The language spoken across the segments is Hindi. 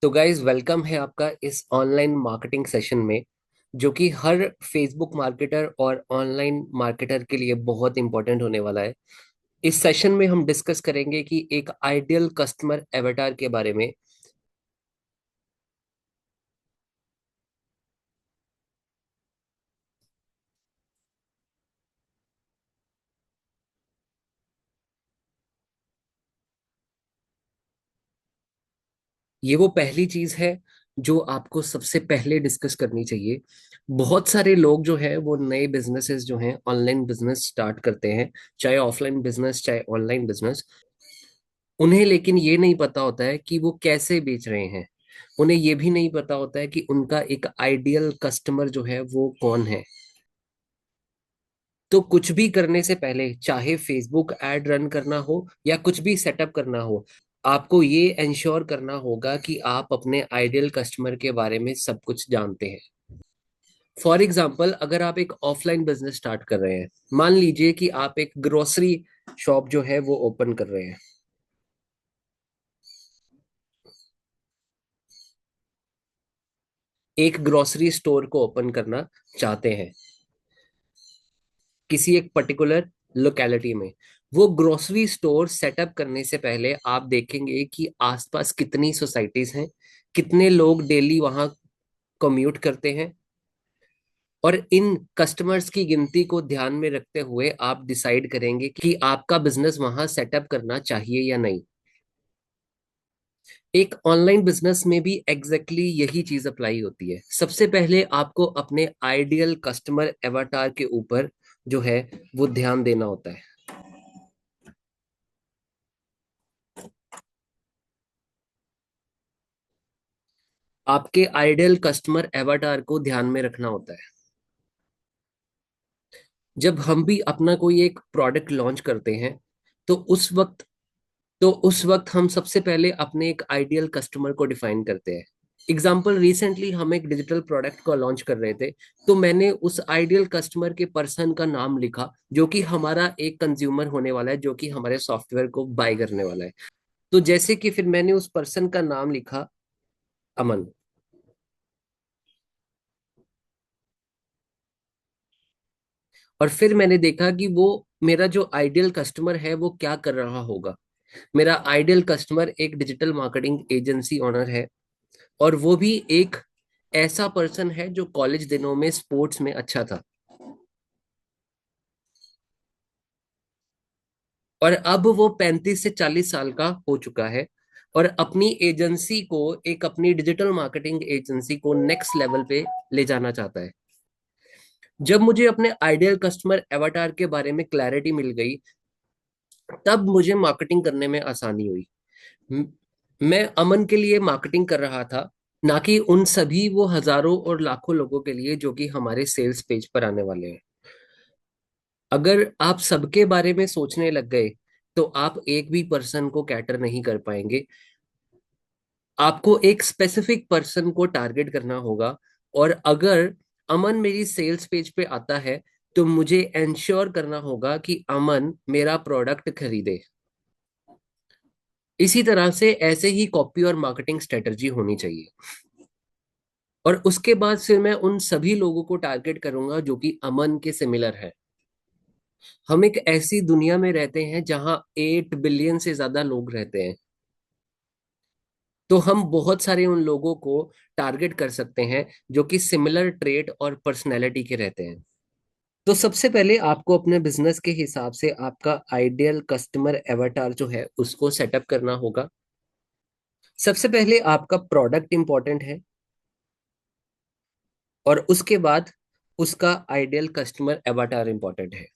तो गाइज वेलकम है आपका इस ऑनलाइन मार्केटिंग सेशन में, जो कि हर फेसबुक मार्केटर और ऑनलाइन मार्केटर के लिए बहुत इंपॉर्टेंट होने वाला है। इस सेशन में हम डिस्कस करेंगे कि एक आइडियल कस्टमर एवेटार के बारे में। ये वो पहली चीज है जो आपको सबसे पहले डिस्कस करनी चाहिए। बहुत सारे लोग जो है वो नए बिजनेसेस जो हैं ऑनलाइन बिजनेस स्टार्ट करते हैं, चाहे ऑफलाइन बिजनेस चाहे ऑनलाइन बिजनेस। उन्हें लेकिन ये नहीं पता होता है कि वो कैसे बेच रहे हैं। उन्हें ये भी नहीं पता होता है कि उनका एक आइडियल कस्टमर जो है वो कौन है। तो कुछ भी करने से पहले, चाहे फेसबुक एड रन करना हो या कुछ भी सेटअप करना हो, आपको ये इंश्योर करना होगा कि आप अपने आइडियल कस्टमर के बारे में सब कुछ जानते हैं। फॉर एग्जाम्पल, अगर आप एक ऑफलाइन बिजनेस स्टार्ट कर रहे हैं, मान लीजिए कि आप एक ग्रोसरी शॉप जो है वो ओपन कर रहे हैं। एक ग्रोसरी स्टोर को ओपन करना चाहते हैं किसी एक पर्टिकुलर लोकेलिटी में। वो ग्रोसरी स्टोर सेटअप करने से पहले आप देखेंगे कि आसपास कितनी सोसाइटीज हैं, कितने लोग डेली वहां कम्यूट करते हैं, और इन कस्टमर्स की गिनती को ध्यान में रखते हुए आप डिसाइड करेंगे कि आपका बिजनेस वहां सेटअप करना चाहिए या नहीं। एक ऑनलाइन बिजनेस में भी एग्जैक्टली यही चीज अप्लाई होती है। सबसे पहले आपको अपने आइडियल कस्टमर एवाटार के ऊपर जो है वो ध्यान देना होता है। आपके आइडियल कस्टमर एवाटार को ध्यान में रखना होता है। जब हम भी अपना कोई एक प्रोडक्ट लॉन्च करते हैं, तो उस वक्त हम सबसे पहले अपने एक आइडियल कस्टमर को डिफाइन करते हैं। एग्जाम्पल, रिसेंटली हम एक डिजिटल प्रोडक्ट को लॉन्च कर रहे थे, तो मैंने उस आइडियल कस्टमर के पर्सन का नाम लिखा, जो कि हमारा एक कंज्यूमर होने वाला है, जो कि हमारे सॉफ्टवेयर को बाय करने वाला है। तो जैसे कि फिर मैंने उस पर्सन का नाम लिखा, अमन। और फिर मैंने देखा कि वो मेरा जो आइडियल कस्टमर है वो क्या कर रहा होगा। मेरा आइडियल कस्टमर एक डिजिटल मार्केटिंग एजेंसी ओनर है, और वो भी एक ऐसा पर्सन है जो कॉलेज दिनों में स्पोर्ट्स में अच्छा था, और अब वो 35 से 40 साल का हो चुका है, और अपनी एजेंसी को, एक अपनी डिजिटल मार्केटिंग एजेंसी को नेक्स्ट लेवल पे ले जाना चाहता है। जब मुझे अपने आइडियल कस्टमर एवाटार के बारे में क्लैरिटी मिल गई, तब मुझे मार्केटिंग करने में आसानी हुई। म- मैं अमन के लिए मार्केटिंग कर रहा था, ना कि उन सभी वो हजारों और लाखों लोगों के लिए जो कि हमारे सेल्स पेज पर आने वाले हैं। अगर आप सबके बारे में सोचने लग गए, तो आप एक भी पर्सन को कैटर नहीं कर पाएंगे। आपको एक स्पेसिफिक पर्सन को टारगेट करना होगा। और अगर अमन मेरी सेल्स पेज पे आता है, तो मुझे इंश्योर करना होगा कि अमन मेरा प्रोडक्ट खरीदे। इसी तरह से ऐसे ही कॉपी और मार्केटिंग स्ट्रेटजी होनी चाहिए। और उसके बाद फिर मैं उन सभी लोगों को टारगेट करूंगा जो कि अमन के सिमिलर है। हम एक ऐसी दुनिया में रहते हैं जहां 8 बिलियन से ज्यादा लोग रहते हैं। तो हम बहुत सारे उन लोगों को टारगेट कर सकते हैं जो कि सिमिलर ट्रेट और पर्सनैलिटी के रहते हैं। तो सबसे पहले आपको अपने बिजनेस के हिसाब से आपका आइडियल कस्टमर एवाटार जो है उसको सेटअप करना होगा। सबसे पहले आपका प्रोडक्ट इंपॉर्टेंट है, और उसके बाद उसका आइडियल कस्टमर एवाटार इंपॉर्टेंट है।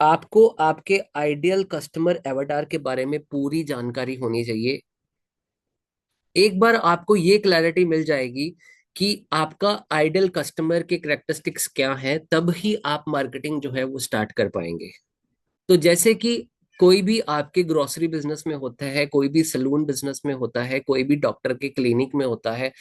आपको आपके आइडियल कस्टमर एवाटार के बारे में पूरी जानकारी होनी चाहिए। एक बार आपको ये क्लैरिटी मिल जाएगी कि आपका आइडियल कस्टमर के करेक्टरिस्टिक्स क्या हैं, तब ही आप मार्केटिंग जो है वो स्टार्ट कर पाएंगे। तो जैसे कि कोई भी आपके ग्रोसरी बिजनेस में होता है, कोई भी सलून बिजनेस में होता है, कोई भी डॉक्टर के क्लिनिक में होता है,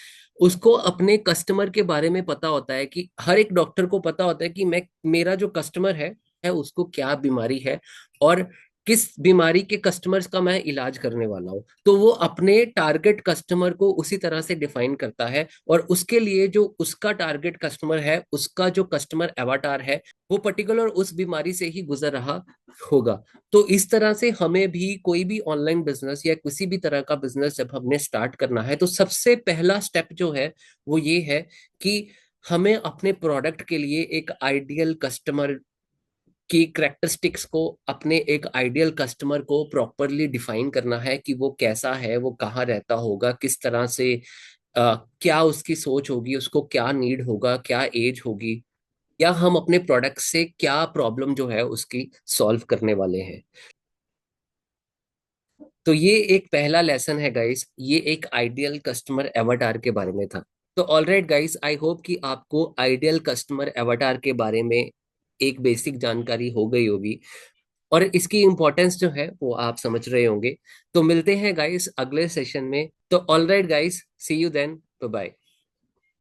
उसको अपने कस्टमर के बारे में पता होता है। कि हर एक डॉक्टर को पता होता है कि मैं, मेरा जो कस्टमर है उसको क्या बीमारी है, और किस बीमारी के कस्टमर्स का मैं इलाज करने वाला हूँ, तो वो अपने टारगेट कस्टमर को उसी तरह से डिफाइन करता है, और उसके लिए जो उसका टारगेट कस्टमर है, उसका जो कस्टमर एवाटार है, वो पर्टिकुलर उस बीमारी से ही गुजर रहा होगा। तो इस तरह से हमें भी कोई भी ऑनलाइन बिजनेस या किसी भी तरह का बिजनेस जब हमने स्टार्ट करना है, तो सबसे पहला स्टेप जो है वो ये है कि हमें अपने प्रोडक्ट के लिए एक आइडियल कस्टमर की करेक्टरिस्टिक्स को, अपने एक आइडियल कस्टमर को प्रॉपरली डिफाइन करना है कि वो कैसा है, वो कहाँ रहता होगा, किस तरह से क्या उसकी सोच होगी, उसको क्या नीड होगा, क्या एज होगी, या हम अपने प्रोडक्ट से क्या प्रॉब्लम जो है उसकी सॉल्व करने वाले हैं। तो ये एक पहला लेसन है गाइस, ये एक आइडियल कस्टमर एवाटार के बारे में था। तो ऑलराइट गाइस, आई होप कि आपको आइडियल कस्टमर एवाटार के बारे में एक बेसिक जानकारी हो गई होगी, और इसकी इंपॉर्टेंस जो है वो आप समझ रहे होंगे। तो मिलते हैं गाइस अगले सेशन में। तो alright guys, see you then, bye bye.